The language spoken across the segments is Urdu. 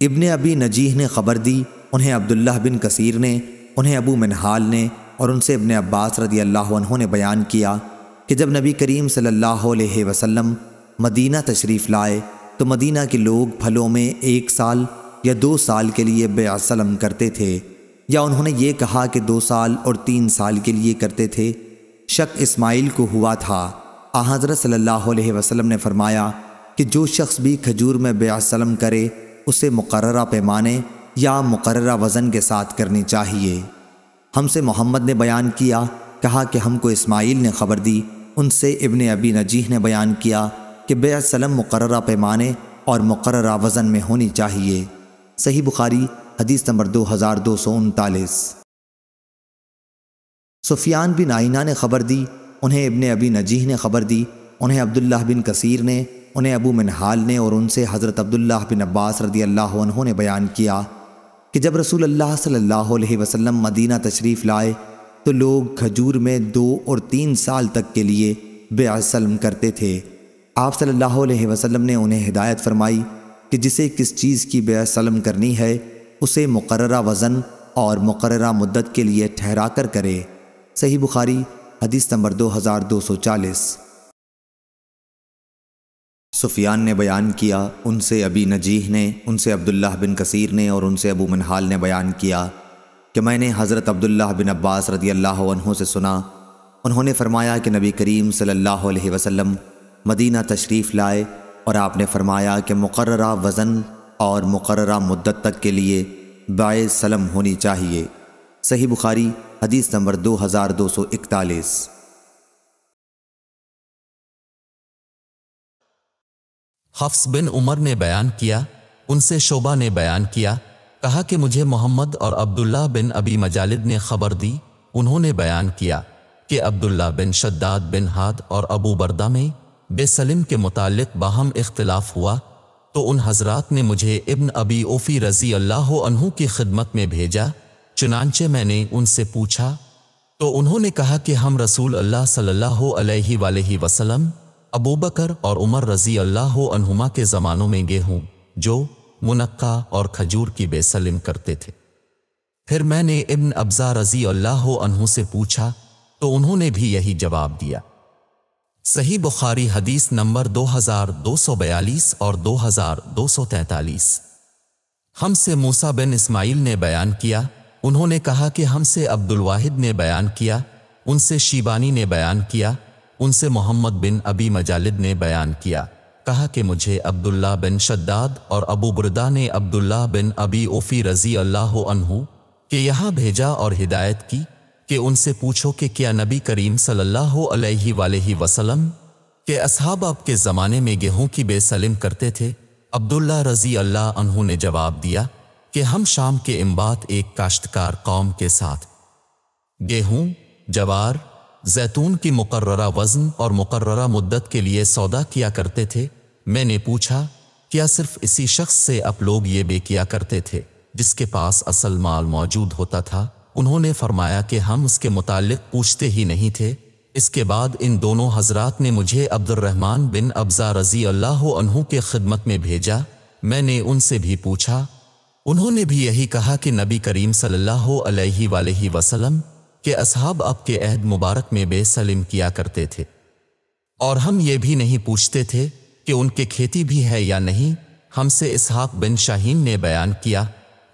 ابن ابی نجیح نے خبر دی، انہیں عبداللہ بن کثیر نے، انہیں ابو منہال نے، اور ان سے ابن عباس رضی اللہ عنہ نے بیان کیا کہ جب نبی کریم صلی اللہ علیہ وسلم مدینہ تشریف لائے تو مدینہ کے لوگ پھلوں میں 1 سال یا 2 سال کے لیے بیعت سلم کرتے تھے، یا انہوں نے یہ کہا کہ 2 سال اور 3 سال کے لیے کرتے تھے۔ شک اسماعیل کو ہوا تھا۔ حضرت صلی اللہ علیہ وسلم نے فرمایا کہ جو شخص بھی کھجور میں بیعت سلم کرے اسے مقررہ پیمانے یا مقررہ وزن کے ساتھ کرنی چاہیے۔ ہم سے محمد نے بیان کیا، کہا کہ ہم کو اسماعیل نے خبر دی، ان سے ابن ابی نجیح نے بیان کیا کہ بیعت سلم مقررہ پیمانے اور مقررہ وزن میں ہونی چاہیے۔ صحیح بخاری حدیث نمبر 2239۔ سفیان بن عیینہ نے خبر دی، انہیں ابن ابی نجیح نے خبر دی، انہیں عبداللہ بن کثیر نے، انہیں ابو منہال نے، اور ان سے حضرت عبداللہ بن عباس رضی اللہ عنہ نے بیان کیا کہ جب رسول اللہ صلی اللہ علیہ وسلم مدینہ تشریف لائے تو لوگ کھجور میں 2 اور 3 سال تک کے لیے بیعت سلم کرتے تھے۔ آپ صلی اللہ علیہ وسلم نے انہیں ہدایت فرمائی کہ جسے کس چیز کی بیعت سلم کرنی ہے اسے مقررہ وزن اور مقررہ مدت کے لیے ٹھہرا کر کرے۔ صحیح بخاری حدیث نمبر 2240۔ سفیان نے بیان کیا، ان سے ابی نجیح نے، ان سے عبداللہ بن کثیر نے، اور ان سے ابو منہال نے بیان کیا کہ میں نے حضرت عبداللہ بن عباس رضی اللہ عنہ سے سنا، انہوں نے فرمایا کہ نبی کریم صلی اللہ علیہ وسلم مدینہ تشریف لائے اور آپ نے فرمایا کہ مقررہ وزن اور مقررہ مدت تک کے لیے بیعت سلم ہونی چاہیے۔ صحیح بخاری حدیث نمبر 2241۔ حفص بن عمر نے بیان کیا، ان سے شعبہ نے بیان کیا، کہا کہ مجھے محمد اور عبداللہ بن ابی مجالد نے خبر دی، انہوں نے بیان کیا کہ عبداللہ بن شداد بن ہاد اور ابو بردہ میں بے سلم کے متعلق باہم اختلاف ہوا، تو ان حضرات نے مجھے ابن ابی اوفی رضی اللہ عنہ کی خدمت میں بھیجا، چنانچہ میں نے ان سے پوچھا تو انہوں نے کہا کہ ہم رسول اللہ صلی اللہ علیہ وآلہ وسلم، ابو بکر اور عمر رضی اللہ عنہما کے زمانوں میں گیہوں جو منقع اور کھجور کی بے سلم کرتے تھے۔ پھر میں نے ابن ابزہ رضی اللہ عنہ سے پوچھا تو انہوں نے بھی یہی جواب دیا۔ صحیح بخاری حدیث نمبر 2242 اور 2243۔ ہم سے موسیٰ بن اسماعیل نے بیان کیا، انہوں نے کہا کہ ہم سے عبد الواحد نے بیان کیا، ان سے شیبانی نے بیان کیا، ان سے محمد بن ابی مجالد نے بیان کیا، کہا کہ مجھے عبداللہ بن شداد اور ابو بردہ نے عبداللہ بن ابی اوفی رضی اللہ عنہ کہ یہاں بھیجا اور ہدایت کی کہ ان سے پوچھو کہ کیا نبی کریم صلی اللہ علیہ وآلہ وسلم کے اصحاب آپ کے زمانے میں گیہوں کی بے سلم کرتے تھے؟ عبداللہ رضی اللہ عنہ نے جواب دیا کہ ہم شام کے انبات ایک کاشتکار قوم کے ساتھ گیہوں، جوار، زیتون کی مقررہ وزن اور مقررہ مدت کے لیے سودا کیا کرتے تھے۔ میں نے پوچھا کیا صرف اسی شخص سے آپ لوگ یہ بے کیا کرتے تھے جس کے پاس اصل مال موجود ہوتا تھا؟ انہوں نے فرمایا کہ ہم اس کے متعلق پوچھتے ہی نہیں تھے۔ اس کے بعد ان دونوں حضرات نے مجھے عبد الرحمن بن ابزہ رضی اللہ عنہ کے خدمت میں بھیجا، میں نے ان سے بھی پوچھا، انہوں نے بھی یہی کہا کہ نبی کریم صلی اللہ علیہ وآلہ وسلم کہ اصحاب آپ کے عہد مبارک میں بے سلم کیا کرتے تھے، اور ہم یہ بھی نہیں پوچھتے تھے کہ ان کے کھیتی بھی ہے یا نہیں۔ ہم سے اسحاق بن شاہین نے بیان کیا،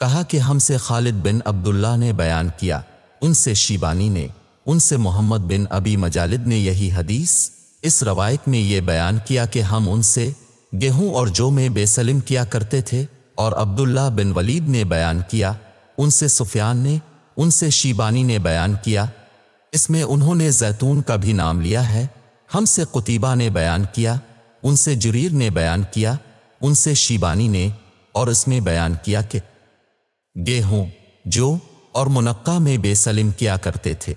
کہا کہ ہم سے خالد بن عبداللہ نے بیان کیا، ان سے شیبانی نے، ان سے محمد بن ابی مجالد نے یہی حدیث اس روایت میں یہ بیان کیا کہ ہم ان سے گیہوں اور جو میں بے سلم کیا کرتے تھے، اور عبداللہ بن ولید نے بیان کیا، ان سے سفیان نے، ان سے شیبانی نے بیان کیا، اس میں انہوں نے زیتون کا بھی نام لیا ہے۔ ہم سے قتیبہ نے بیان کیا، ان سے جریر نے بیان کیا، ان سے شیبانی نے، اور اس میں بیان کیا کہ گیہوں، جو اور منقع میں بے سلم کیا کرتے تھے۔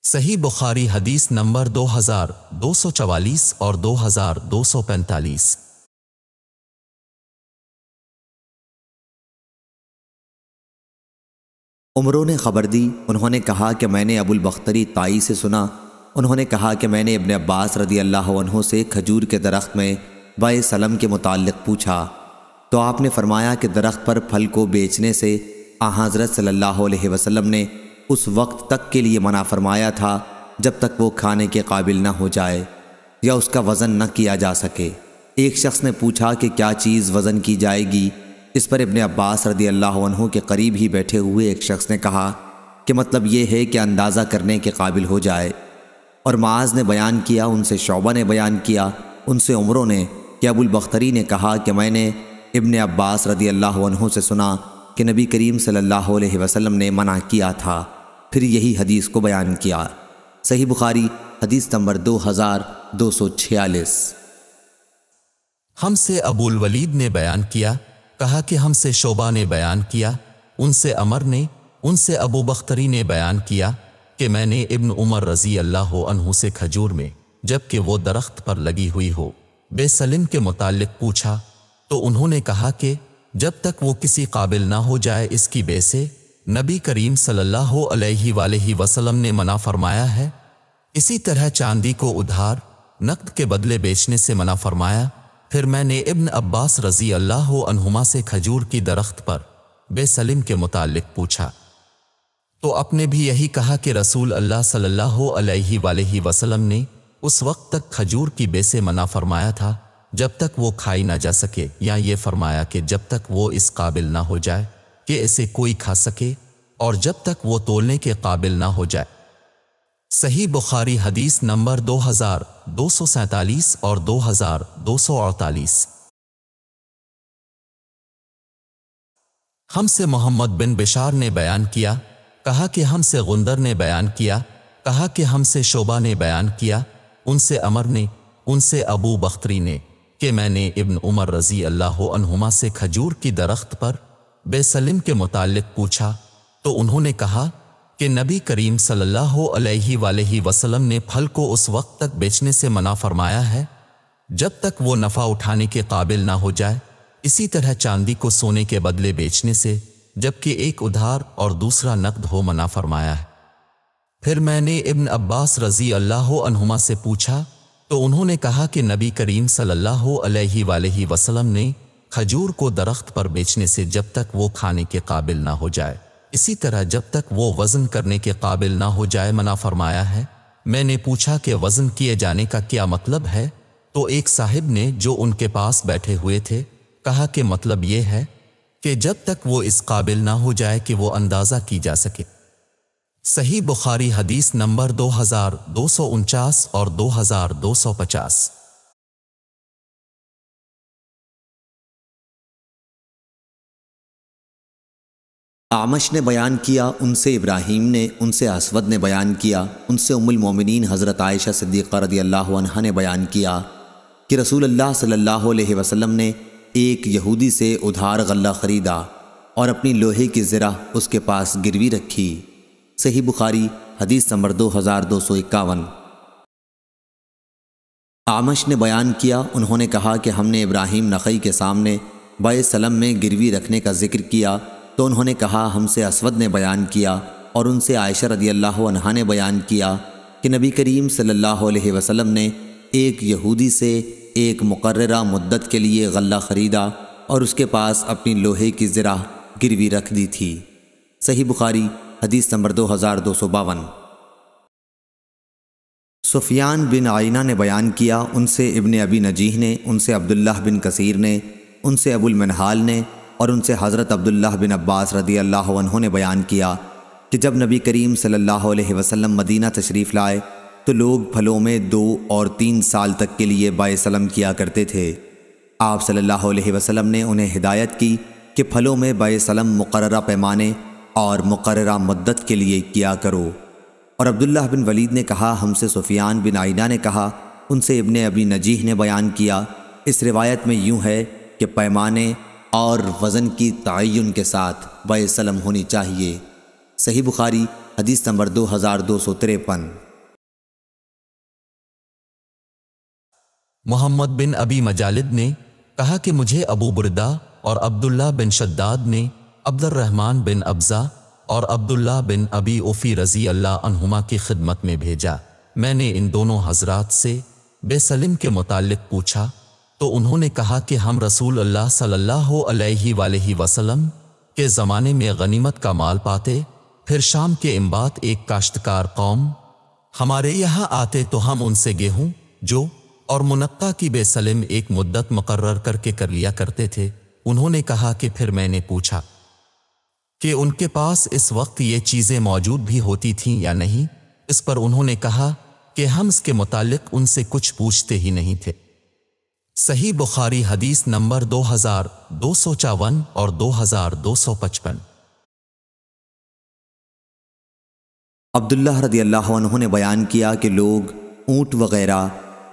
صحیح بخاری حدیث نمبر 2244 اور 2245۔ عمروں نے خبر دی، انہوں نے کہا کہ میں نے ابو البختری طائی سے سنا، انہوں نے کہا کہ میں نے ابن عباس رضی اللہ عنہ سے کھجور کے درخت میں بیع سلم کے متعلق پوچھا، تو آپ نے فرمایا کہ درخت پر پھل کو بیچنے سے حضرت صلی اللہ علیہ وسلم نے اس وقت تک کے لیے منع فرمایا تھا جب تک وہ کھانے کے قابل نہ ہو جائے یا اس کا وزن نہ کیا جا سکے۔ ایک شخص نے پوچھا کہ کیا چیز وزن کی جائے گی؟ اس پر ابن عباس رضی اللہ عنہ کے قریب ہی بیٹھے ہوئے ایک شخص نے کہا کہ مطلب یہ ہے کہ اندازہ کرنے کے قابل ہو جائے۔ اور معاذ نے بیان کیا، ان سے شعبہ نے بیان کیا، ان سے عمروں نے کہ ابو البختری نے کہا کہ میں نے ابن عباس رضی اللہ عنہ سے سنا کہ نبی کریم صلی اللہ علیہ وسلم نے منع کیا تھا، پھر یہی حدیث کو بیان کیا۔ صحیح بخاری حدیث نمبر 2246۔ ہم سے ابو الولید نے بیان کیا، کہا کہ ہم سے شعبہ نے بیان کیا، ان سے عمر نے، ان سے ابو بختری نے بیان کیا کہ میں نے ابن عمر رضی اللہ عنہ سے کھجور میں جبکہ وہ درخت پر لگی ہوئی ہو بے سلم کے متعلق پوچھا، تو انہوں نے کہا کہ جب تک وہ کسی قابل نہ ہو جائے اس کی بے سے نبی کریم صلی اللہ علیہ وآلہ وسلم نے منع فرمایا ہے۔ اسی طرح چاندی کو ادھار نقد کے بدلے بیچنے سے منع فرمایا۔ پھر میں نے ابن عباس رضی اللہ عنہما سے کھجور کی درخت پر بے سلم کے متعلق پوچھا، تو آپ نے بھی یہی کہا کہ رسول اللہ صلی اللہ علیہ وآلہ وسلم نے اس وقت تک کھجور کی بے سے منع فرمایا تھا جب تک وہ کھائی نہ جا سکے، یا یہ فرمایا کہ جب تک وہ اس قابل نہ ہو جائے کہ اسے کوئی کھا سکے، اور جب تک وہ تولنے کے قابل نہ ہو جائے۔ صحیح بخاری حدیث نمبر 2247 اور 2248۔ ہم سے محمد بن بشار نے بیان کیا، کہا کہ ہم سے غندر نے بیان کیا، کہا کہ ہم سے شعبہ نے بیان کیا، ان سے عمر نے، ان سے ابو بختری نے کہ میں نے ابن عمر رضی اللہ عنہما سے کھجور کی درخت پر بے سلم کے متعلق پوچھا، تو انہوں نے کہا کہ نبی کریم صلی اللہ علیہ وآلہ وسلم نے پھل کو اس وقت تک بیچنے سے منع فرمایا ہے جب تک وہ نفع اٹھانے کے قابل نہ ہو جائے، اسی طرح چاندی کو سونے کے بدلے بیچنے سے جبکہ ایک ادھار اور دوسرا نقد ہو منع فرمایا ہے۔ پھر میں نے ابن عباس رضی اللہ عنہما سے پوچھا، تو انہوں نے کہا کہ نبی کریم صلی اللہ علیہ وآلہ وسلم نے کھجور کو درخت پر بیچنے سے جب تک وہ کھانے کے قابل نہ ہو جائے، اسی طرح جب تک وہ وزن کرنے کے قابل نہ ہو جائے منع فرمایا ہے۔ میں نے پوچھا کہ وزن کیے جانے کا کیا مطلب ہے؟ تو ایک صاحب نے جو ان کے پاس بیٹھے ہوئے تھے کہا کہ مطلب یہ ہے کہ جب تک وہ اس قابل نہ ہو جائے کہ وہ اندازہ کی جا سکے۔ صحیح بخاری حدیث نمبر 2249 اور 2250۔ اعمش نے بیان کیا، ان سے ابراہیم نے، ان سے اسود نے بیان کیا، ان سے ام المومنین حضرت عائشہ صدیقہ رضی اللہ عنہا نے بیان کیا کہ رسول اللہ صلی اللہ علیہ وسلم نے ایک یہودی سے ادھار غلہ خریدا اور اپنی لوہے کی زرہ اس کے پاس گروی رکھی۔ صحیح بخاری حدیث نمبر 2251۔ اعمش نے بیان کیا، انہوں نے کہا کہ ہم نے ابراہیم نخعی کے سامنے بائے سلم میں گروی رکھنے کا ذکر کیا، تو انہوں نے کہا ہم سے اسود نے بیان کیا اور ان سے عائشہ رضی اللہ عنہا نے بیان کیا کہ نبی کریم صلی اللہ علیہ وسلم نے ایک یہودی سے ایک مقررہ مدت کے لیے غلہ خریدا اور اس کے پاس اپنی لوہے کی زرہ گروی رکھ دی تھی۔ صحیح بخاری حدیث نمبر 2252۔ سفیان بن عینہ نے بیان کیا، ان سے ابن ابی نجیح نے، ان سے عبداللہ بن کثیر نے، ان سے ابو المنہال نے اور ان سے حضرت عبداللہ بن عباس رضی اللہ عنہ نے بیان کیا کہ جب نبی کریم صلی اللہ علیہ وسلم مدینہ تشریف لائے تو لوگ پھلوں میں 2 اور 3 سال تک کے لیے بائے سلم کیا کرتے تھے۔ آپ صلی اللہ علیہ وسلم نے انہیں ہدایت کی کہ پھلوں میں بائے سلم مقررہ پیمانے اور مقررہ مدت کے لیے کیا کرو۔ اور عبداللہ بن ولید نے کہا ہم سے سفیان بن عینہ نے کہا، ان سے ابن ابی نجیح نے بیان کیا، اس روایت میں یوں ہے کہ پیمانے اور وزن کی تعین کے ساتھ بائے سلم ہونی چاہیے۔ صحیح بخاری حدیث نمبر 2253۔ محمد بن ابی مجالد نے کہا کہ مجھے ابو بردہ اور عبداللہ بن شداد نے عبد الرحمن بن ابزہ اور عبداللہ بن ابی اوفی رضی اللہ عنہما کی خدمت میں بھیجا۔ میں نے ان دونوں حضرات سے بے سلم کے متعلق پوچھا تو انہوں نے کہا کہ ہم رسول اللہ صلی اللہ علیہ وآلہ وسلم کے زمانے میں غنیمت کا مال پاتے، پھر شام کے انبات ایک کاشتکار قوم ہمارے یہاں آتے تو ہم ان سے گیہوں، جو اور منقع کی بے سلم ایک مدت مقرر کر کے کر لیا کرتے تھے۔ انہوں نے کہا کہ پھر میں نے پوچھا کہ ان کے پاس اس وقت یہ چیزیں موجود بھی ہوتی تھیں یا نہیں؟ اس پر انہوں نے کہا کہ ہم اس کے متعلق ان سے کچھ پوچھتے ہی نہیں تھے۔ صحیح بخاری حدیث نمبر 2254 اور 2255۔ عبداللہ رضی اللہ عنہ نے بیان کیا کہ لوگ اونٹ وغیرہ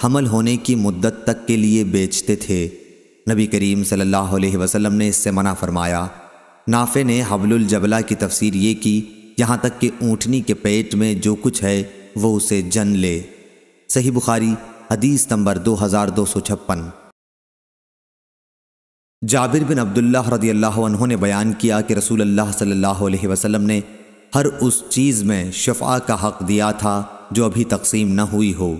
حمل ہونے کی مدت تک کے لیے بیچتے تھے۔ نبی کریم صلی اللہ علیہ وسلم نے اس سے منع فرمایا۔ نافع نے حبل الجبلہ کی تفسیر یہ کی، یہاں تک کہ اونٹنی کے پیٹ میں جو کچھ ہے وہ اسے جن لے۔ صحیح بخاری حدیث نمبر 2256۔ جابر بن عبداللہ رضی اللہ عنہ نے بیان کیا کہ رسول اللہ صلی اللہ علیہ وسلم نے ہر اس چیز میں شفعہ کا حق دیا تھا جو ابھی تقسیم نہ ہوئی ہو،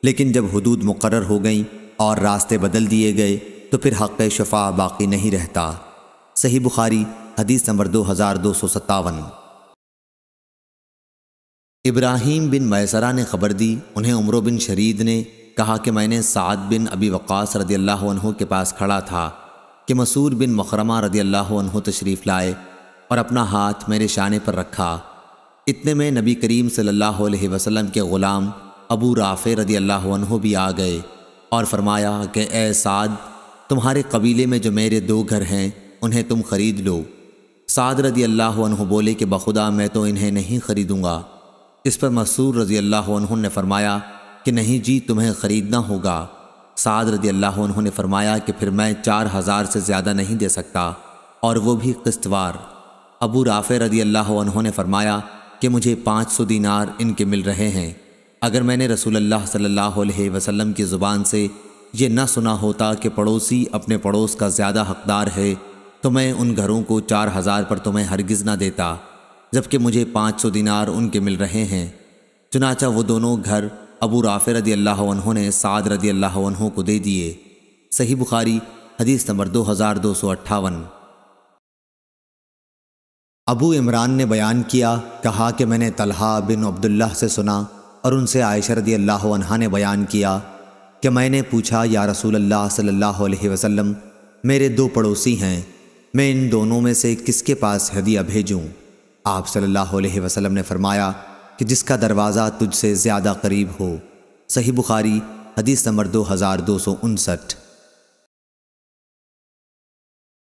لیکن جب حدود مقرر ہو گئیں اور راستے بدل دیے گئے تو پھر حق شفعہ باقی نہیں رہتا۔ صحیح بخاری حدیث نمبر 2257۔ ابراہیم بن میسرہ نے خبر دی، انہیں عمرو بن شرید نے کہا کہ میں نے سعد بن ابی وقاص رضی اللہ عنہ کے پاس کھڑا تھا کہ مسعود بن مخرمہ رضی اللہ عنہ تشریف لائے اور اپنا ہاتھ میرے شانے پر رکھا۔ اتنے میں نبی کریم صلی اللہ علیہ وسلم کے غلام ابو رافع رضی اللہ عنہ بھی آ گئے اور فرمایا کہ اے سعد، تمہارے قبیلے میں جو میرے 2 گھر ہیں انہیں تم خرید لو۔ سعد رضی اللہ عنہ بولے کہ بخدا میں تو انہیں نہیں خریدوں گا۔ اس پر مسعود رضی اللہ عنہ نے فرمایا کہ نہیں جی، تمہیں خریدنا ہوگا۔ سعد رضی اللہ عنہ نے فرمایا کہ پھر میں 4000 سے زیادہ نہیں دے سکتا، اور وہ بھی قسط وار۔ ابو رافع رضی اللہ عنہ نے فرمایا کہ مجھے 500 دینار ان کے مل رہے ہیں۔ اگر میں نے رسول اللہ صلی اللہ علیہ وسلم کی زبان سے یہ نہ سنا ہوتا کہ پڑوسی اپنے پڑوس کا زیادہ حقدار ہے تو میں ان گھروں کو 4000 پر تمہیں ہرگز نہ دیتا، جبکہ مجھے 500 دینار ان کے مل رہے ہیں۔ چنانچہ وہ دونوں گھر ابو رافع رضی اللہ عنہ نے سعد رضی اللہ عنہ کو دے دیے۔ صحیح بخاری حدیث نمبر 2258۔ ابو عمران نے بیان کیا، کہا کہ میں نے طلحہ بن عبداللہ سے سنا اور ان سے عائشہ رضی اللہ عنہا نے بیان کیا کہ میں نے پوچھا یا رسول اللہ صلی اللہ علیہ وسلم، میرے 2 پڑوسی ہیں، میں ان دونوں میں سے کس کے پاس ہدیہ بھیجوں؟ آپ صلی اللہ علیہ وسلم نے فرمایا کہ جس کا دروازہ تجھ سے زیادہ قریب ہو۔ صحیح بخاری حدیث نمبر 2259۔